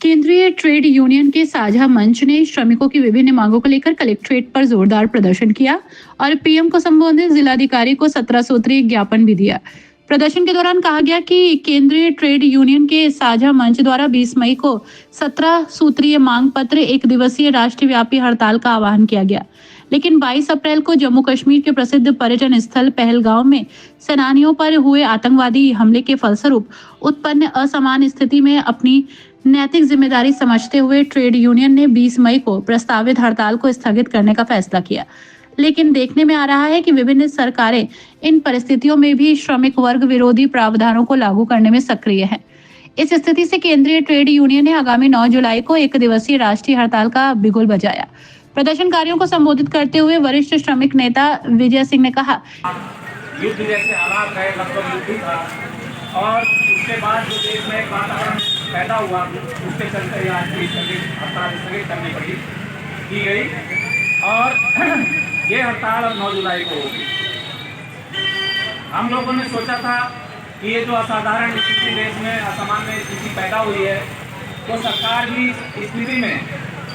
केंद्रीय trade union के साझा मंच ने श्रमिकों की विभिन्न मांगों को लेकर कलेक्ट्रेट पर जोरदार प्रदर्शन किया और पीएम को संबोधित जिलाधिकारी को 17 सूत्रीय ज्ञापन भी दिया। प्रदर्शन के दौरान कहा गया कि केंद्रीय ट्रेड यूनियन के साझा मंच द्वारा 20 मई को 17 सूत्रीय मांग पत्र एक दिवसीय राष्ट्रव्यापी हड़ताल का आह्वान किया गया, लेकिन 22 अप्रैल को जम्मू कश्मीर के प्रसिद्ध पर्यटन स्थल पहलगांव में सेनानियों पर हुए आतंकवादी हमले के फलस्वरूप उत्पन्न असमान स्थिति में अपनी नैतिक जिम्मेदारी समझते हुए ट्रेड यूनियन ने 20 मई को प्रस्तावित हड़ताल को स्थगित करने का फैसला किया। लेकिन देखने में आ रहा है कि विभिन्न सरकारें इन परिस्थितियों में भी श्रमिक वर्ग विरोधी प्रावधानों को लागू करने में सक्रिय है। इस स्थिति से केंद्रीय ट्रेड यूनियन ने आगामी 9 जुलाई को एक दिवसीय राष्ट्रीय हड़ताल का बिगुल बजाया। प्रदर्शनकारियों को संबोधित करते हुए वरिष्ठ श्रमिक नेता विजय सिंह ने कहा, युद्ध जैसे हालात है, लगभग युद्ध था और उसके बाद जो देश में एक वातावरण पैदा हुआ, उसके चलते आज की हड़ताल स्थगित करनी पड़ी की गई और ये हड़ताल 9 जुलाई को होगी। हम लोगों ने सोचा था कि ये जो असाधारण स्थिति देश में असामान्य स्थिति पैदा हुई है, तो सरकार भी इस स्थिति में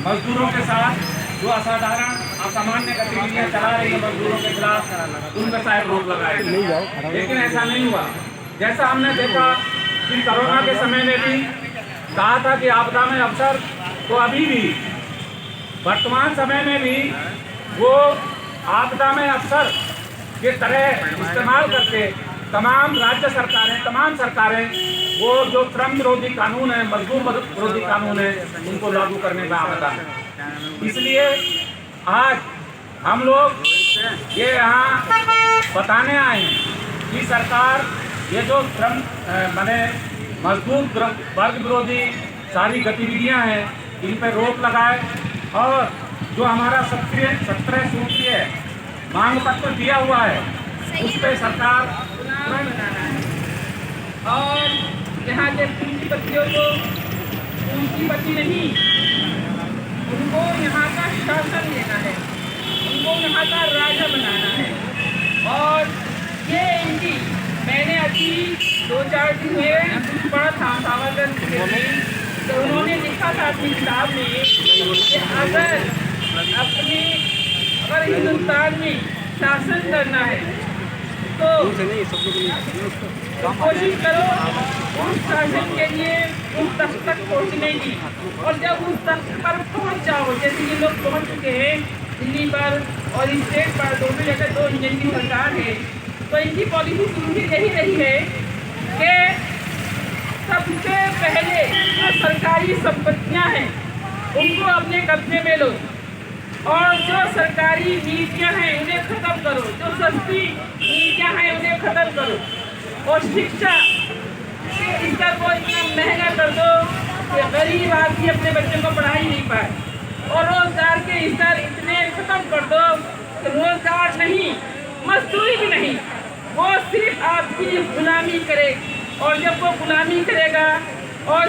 मजदूरों के साथ जो असाधारण असामान्य गतिविधियां चला रही है मजदूरों के खिलाफ, उन पर शायद रोक लगाए, लेकिन ऐसा नहीं हुआ। जैसा हमने देखा कि कोरोना के समय में भी कहा था कि आपदा में अवसर, तो अभी भी वर्तमान समय में भी वो आपदा में अवसर के तरह इस्तेमाल करके तमाम राज्य सरकारें, तमाम सरकारें वो जो श्रम विरोधी कानून है, मजदूर विरोधी कानून है, उनको लागू करने में आपदा है। इसलिए आज हम लोग ये यहाँ बताने आए हैं कि सरकार ये जो श्रम माने मजदूर वर्ग विरोधी सारी गतिविधियां हैं, इन पर रोक लगाए और जो हमारा 17 सूत्रीय मांग पत्र दिया हुआ है, उस पर सरकार बनाना है और यहाँ के पूंजीपतियों को पूंजीपति नहीं, उनको यहाँ का शासन देना है, उनको यहाँ का राजा बनाना है। और ये इनकी मैंने अभी 2-4 दिन में पढ़ा था सावरकर तो उन्होंने लिखा था अपनी किताब में कि अगर हिंदुस्तान में शासन करना है तो कोशिश करो उस शासन के लिए उस तक पहुँचने की, और जब उस तक पर पहुँच जाओ, जैसे ये लोग पहुँच चुके हैं दिल्ली पर और स्टेट पर, दोनों जगह 2 इंजन की सरकार है, तो इनकी पॉलिसी शुरू ही यही रही है कि सबसे पहले जो सरकारी संपत्तियां हैं उनको अपने कब्जे में लो और जो सरकारी नीतियां हैं उन्हें खत्म करो, जो सस्ती नीतियां हैं उन्हें खत्म करो और शिक्षा के स्तर को इतना महंगा कर दो कि गरीब आदमी अपने बच्चों को पढ़ा ही नहीं पाए, और रोजगार के स्तर इतने खत्म कर दो कि रोजगार नहीं, मजदूरी भी नहीं, वो सिर्फ आपकी गुलामी करे, और जब वो गुलामी करेगा और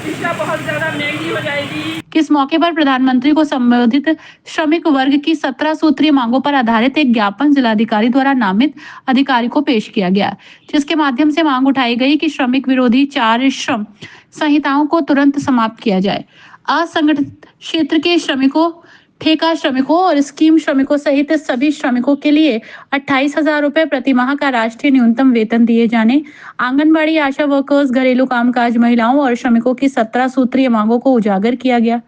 शिक्षा बहुत ज्यादा महंगी हो जाएगी। इस मौके पर प्रधानमंत्री को संबोधित श्रमिक वर्ग की 17 सूत्रीय मांगों पर आधारित एक ज्ञापन जिलाधिकारी द्वारा नामित अधिकारी को पेश किया गया, जिसके माध्यम से मांग उठाई गई कि श्रमिक विरोधी 4 श्रम संहिताओं को तुरंत समाप्त किया जाए। असंगठित क्षेत्र के श्रमिकों, ठेका श्रमिकों और स्कीम श्रमिकों सहित सभी श्रमिकों के लिए 28,000 रुपए प्रति माह का राष्ट्रीय न्यूनतम वेतन दिए जाने, आंगनबाड़ी, आशा वर्कर्स, घरेलू कामकाज महिलाओं और श्रमिकों की 17 सूत्रीय मांगों को उजागर किया गया।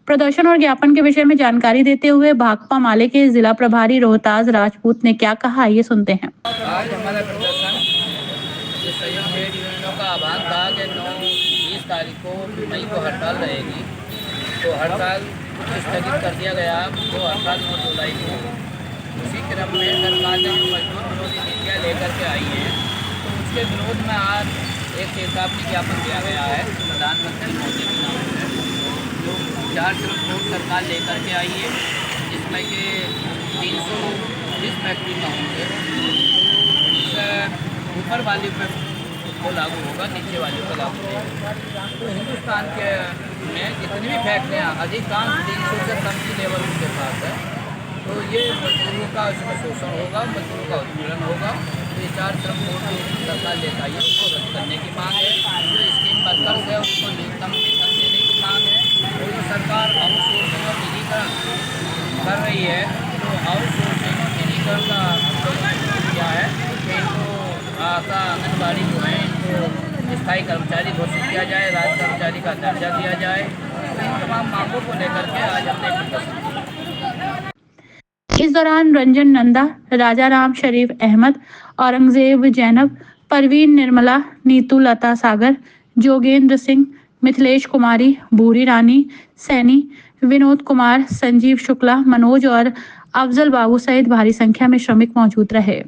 प्रदर्शन और ज्ञापन के विषय में जानकारी देते हुए भाकपा माले के जिला प्रभारी रोहताज राजपूत ने क्या कहा, ये सुनते हैं। आज हमारा प्रदर्शन संयुक्त ट्रेड यूनियनों का आह्वान था कि 9-20 तारीख को मई को हड़ताल रहेगी, तो हड़ताल स्थगित कर दिया गया। जो हड़ताल 9 जुलाई को, उसी क्रम में सरकार ने जो मजदूर विरोधी नीतियाँ लेकर के आई है, तो उसके विरोध में आज एक चेतावनी ज्ञापन दिया गया है प्रधानमंत्री मोदी के नाम से, जो 4 श्रम कोड सरकार लेकर के आई है, जिसमें कि 320 फैक्ट्री में होंगे, ऊपर वाले पे वो लागू होगा, नीचे वाले पर लागू होगा। तो हिंदुस्तान के में जितनी भी फैक्ट्रियाँ अधिकांश 300 से कम की लेवल उनके पास है, तो ये मजदूरों का इसमें शोषण होगा, मजदूरों का उत्पीड़न होगा। तो ये 4 श्रम कोड जो सरकार लेकर आई है उसको रद्द करने की मांग है। जो स्कीम वर्कर्स है उनको न्यूनतम वेतन सरकार आउटसोर्सिंग और निजीकरण कर रही है, तो आउटसोर्सिंग और निजीकरण का क्या है कि इनको आशा आंगनबाड़ी जो है इनको स्थायी कर्मचारी घोषित किया जाए, राज्य कर्मचारी का दर्जा दिया जाए। इन तमाम मांगों को लेकर के आज हमने प्रदर्शन किया। इस दौरान रंजन नंदा, राजा राम शरीफ अहमद, औरंगजेब जैनब, परवीन निर्मला, नीतू लता सागर, जोगेंद्र सिंह, मिथिलेश कुमारी, भूरी रानी, सैनी, विनोद कुमार, संजीव शुक्ला, मनोज और अफजल बाबू सहित भारी संख्या में श्रमिक मौजूद रहे।